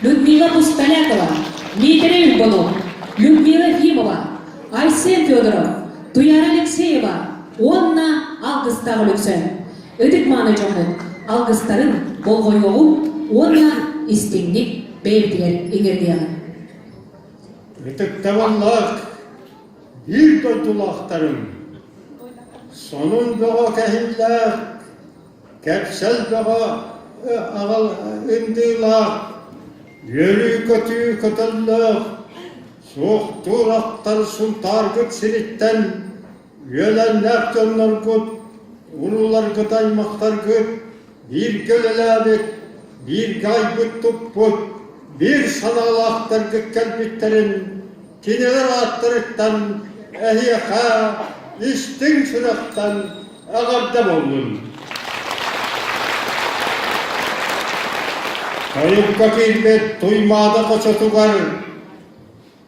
Людмила Пустолякова, Дмитрий Иванов, Людмила Ефимова, Айсен Федоров, Туяра Алексеева, Онна алгыстағы үліксі. Өтік маны жоңын алгыстарын болғой оғу, Онна істеңдік бәйбділер егердегі. Өтік таваллақ, бір тойтулақтарым, сонын бұға кәхилләқ, кәпсәл бұға ағал үндейлақ, Yürü kötü kötülük, soğuktur aktar sultar gıt siritten, Yölenler canlar gıt, ulular gıt aymaktar gıt, bir gölelebet, bir gaybıt tup gıt, bir sanalı aktar gıt kelbitlerin, Kineler attırıktan, ehiyaka, istin sürekten, ağabdem olun. Kayıpka kirmet tuymada koçotugar,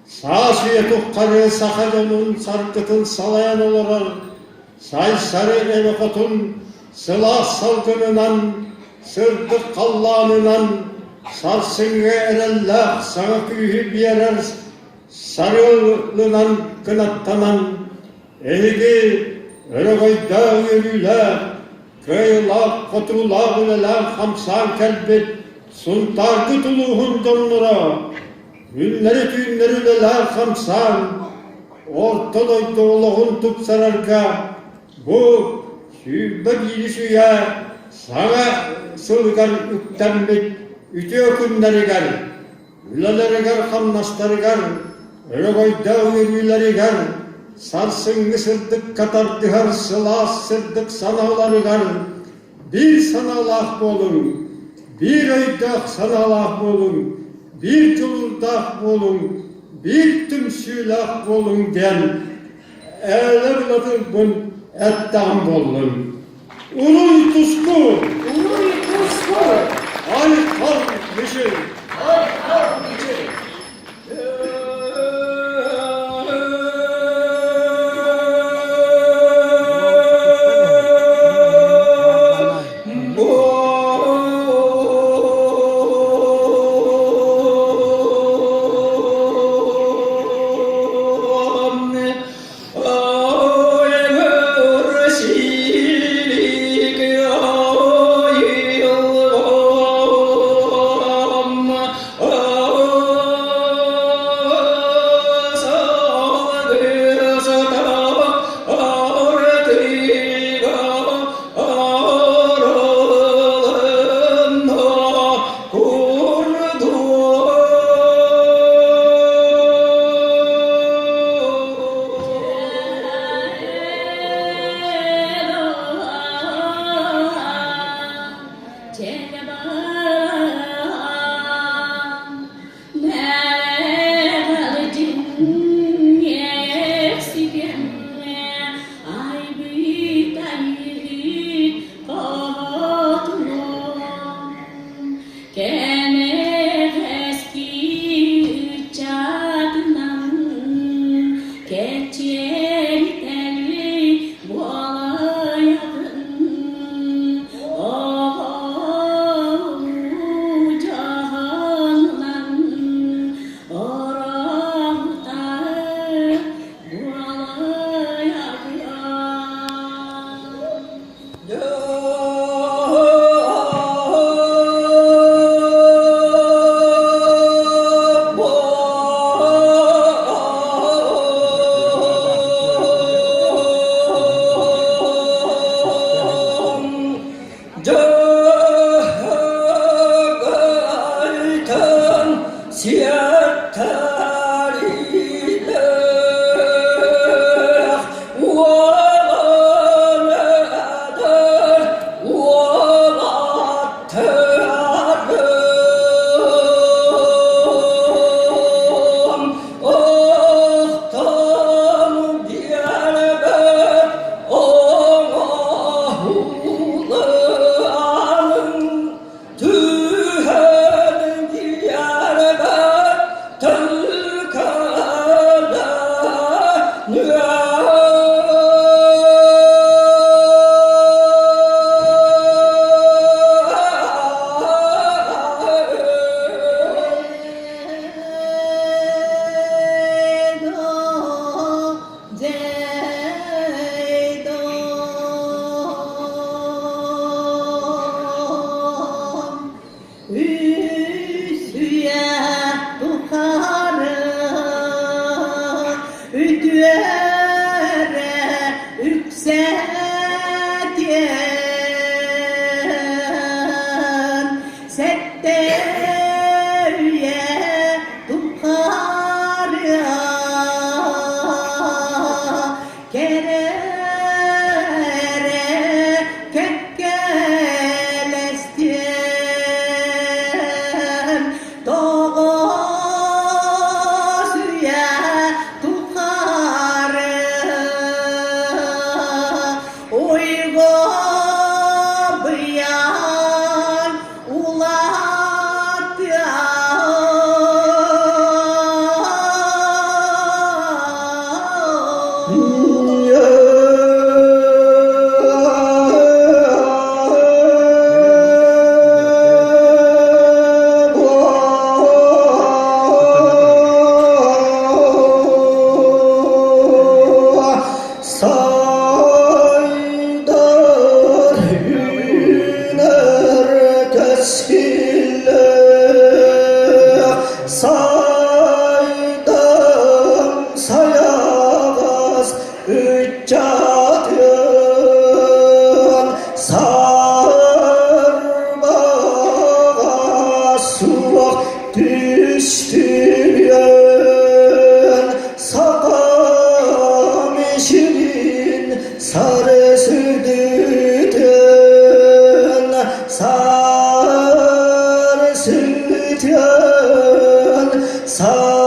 sağ suya tuqqarı sakalonun sarkıtın salayan olarar, say sarı evi kotun sılah salgınınan, sırtık kallanınan, sarsınğı erellak sana kühü biyerer, sarılınan kınattanan, ehigi örögoyda yürüyle, köyülak kotulak üleler hamsan kelbet, Suntar kutuluğun donlara, ünleri tüynleri leler kamsan, ortadoy doğuluğun tupsararga, bu sübbe bilişüye, sana sılgarüktenbit, ütü ökünleri gar, üleleri gar, kamnasları gar, örögoyda uyurüleri gar, sarsın ısırdık katar dihar, sılas sırdık sanaları gar, bir sanalak bolun, bir aydak sanalak bolun, bir cıldak bolun, bir tümsülak bolun den, evlatın bun ettan bolun. Uluy tusku, ay kalk dışı, Tühen diyarda Sağ